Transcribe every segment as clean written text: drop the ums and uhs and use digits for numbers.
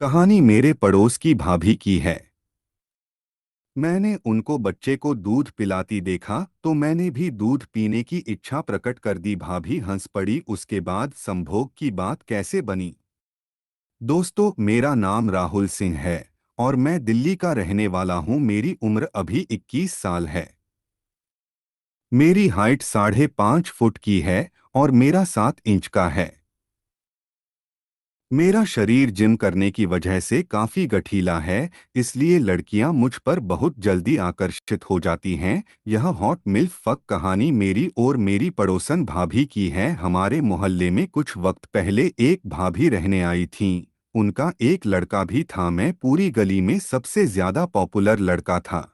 कहानी मेरे पड़ोस की भाभी की है। मैंने उनको बच्चे को दूध पिलाती देखा तो मैंने भी दूध पीने की इच्छा प्रकट कर दी। भाभी हंस पड़ी। उसके बाद संभोग की बात कैसे बनी? दोस्तों, मेरा नाम राहुल सिंह है और मैं दिल्ली का रहने वाला हूँ। मेरी उम्र अभी 21 साल है। मेरी हाइट 5.5 फुट की है और मेरा 7 इंच का है। मेरा शरीर जिम करने की वजह से काफी गठीला है, इसलिए लड़कियां मुझ पर बहुत जल्दी आकर्षित हो जाती हैं। यह हॉट मिल्फ फक कहानी मेरी और मेरी पड़ोसन भाभी की है। हमारे मोहल्ले में कुछ वक्त पहले एक भाभी रहने आई थीं। उनका एक लड़का भी था। मैं पूरी गली में सबसे ज्यादा पॉपुलर लड़का था।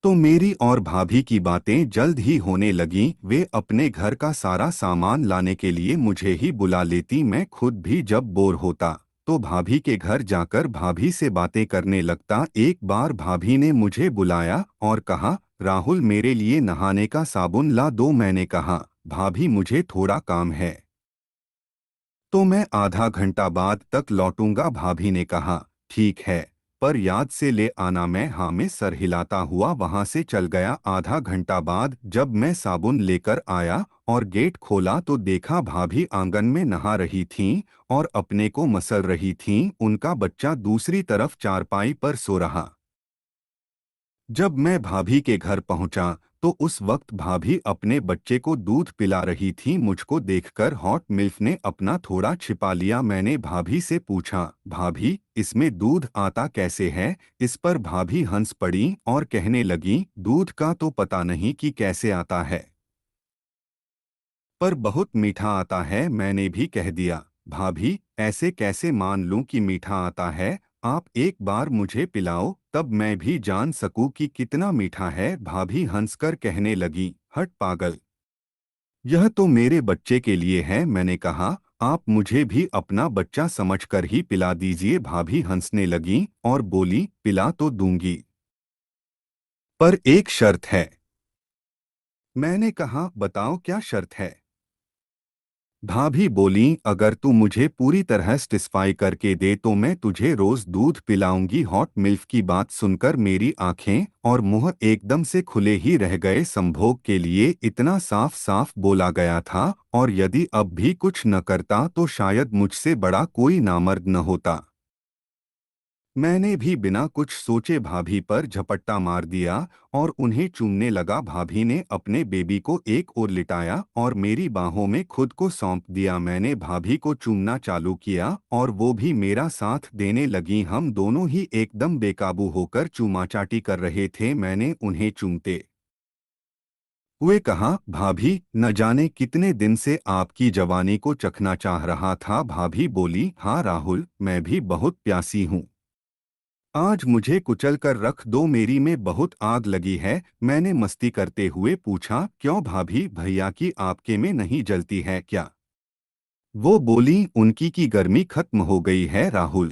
तो मेरी और भाभी की बातें जल्द ही होने लगीं। वे अपने घर का सारा सामान लाने के लिए मुझे ही बुला लेती। मैं खुद भी जब बोर होता तो भाभी के घर जाकर भाभी से बातें करने लगता। एक बार भाभी ने मुझे बुलाया और कहा, राहुल, मेरे लिए नहाने का साबुन ला दो। मैंने कहा, भाभी मुझे थोड़ा काम है, तो मैं आधा घंटा बाद तक लौटूंगा। भाभी ने कहा, ठीक है, पर याद से ले आना। मैं हाँ में सर हिलाता हुआ वहां से चल गया। आधा घंटा बाद जब मैं साबुन लेकर आया और गेट खोला तो देखा भाभी आंगन में नहा रही थीं और अपने को मसल रही थीं। उनका बच्चा दूसरी तरफ चारपाई पर सो रहा। जब मैं भाभी के घर पहुंचा तो उस वक्त भाभी अपने बच्चे को दूध पिला रही थी। मुझको देखकर हॉट मिल्फ ने अपना थोड़ा छिपा लिया। मैंने भाभी से पूछा, भाभी, इसमें दूध आता कैसे है? इस पर भाभी हंस पड़ी और कहने लगी, दूध का तो पता नहीं कि कैसे आता है, पर बहुत मीठा आता है। मैंने भी कह दिया, भाभी, ऐसे कैसे मान लूं कि मीठा आता है? आप एक बार मुझे पिलाओ, तब मैं भी जान सकूं कि कितना मीठा है। भाभी हंसकर कहने लगी, हट पागल, यह तो मेरे बच्चे के लिए है। मैंने कहा, आप मुझे भी अपना बच्चा समझकर ही पिला दीजिए। भाभी हंसने लगी और बोली, पिला तो दूंगी, पर एक शर्त है। मैंने कहा, बताओ क्या शर्त है? भाभी बोली, अगर तू मुझे पूरी तरह सेटिस्फाई करके दे तो मैं तुझे रोज दूध पिलाऊंगी। हॉट मिल्फ की बात सुनकर मेरी आंखें और मुंह एकदम से खुले ही रह गए। संभोग के लिए इतना साफ साफ बोला गया था और यदि अब भी कुछ न करता तो शायद मुझसे बड़ा कोई नामर्द न होता। मैंने भी बिना कुछ सोचे भाभी पर झपट्टा मार दिया और उन्हें चूमने लगा। भाभी ने अपने बेबी को एक ओर लिटाया और मेरी बाहों में खुद को सौंप दिया। मैंने भाभी को चूमना चालू किया और वो भी मेरा साथ देने लगी। हम दोनों ही एकदम बेकाबू होकर चूमाचाटी कर रहे थे। मैंने उन्हें चूमते हुए कहा, भाभी, न जाने कितने दिन से आपकी जवानी को चखना चाह रहा था। भाभी बोली, हाँ राहुल, मैं भी बहुत प्यासी हूँ। आज मुझे कुचल कर रख दो, मेरी में बहुत आग लगी है। मैंने मस्ती करते हुए पूछा, क्यों भाभी, भैया की आपके में नहीं जलती है क्या? वो बोली, उनकी की गर्मी खत्म हो गई है राहुल।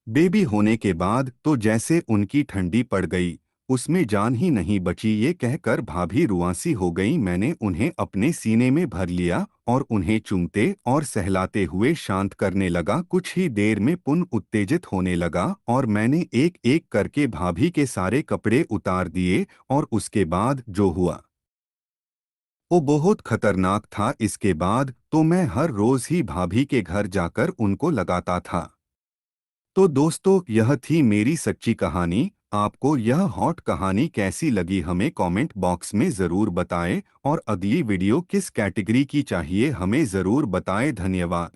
बेबी होने के बाद तो जैसे उनकी ठंडी पड़ गई, उसमें जान ही नहीं बची। ये कहकर भाभी रुआंसी हो गई। मैंने उन्हें अपने सीने में भर लिया और उन्हें चूमते और सहलाते हुए शांत करने लगा। कुछ ही देर में पुन उत्तेजित होने लगा और मैंने एक एक करके भाभी के सारे कपड़े उतार दिए और उसके बाद जो हुआ वो बहुत खतरनाक था। इसके बाद तो मैं हर रोज ही भाभी के घर जाकर उनको लगाता था। तो दोस्तों, यह थी मेरी सच्ची कहानी। आपको यह हॉट कहानी कैसी लगी हमें कमेंट बॉक्स में ज़रूर बताएं और अगली वीडियो किस कैटेगरी की चाहिए हमें ज़रूर बताएं। धन्यवाद।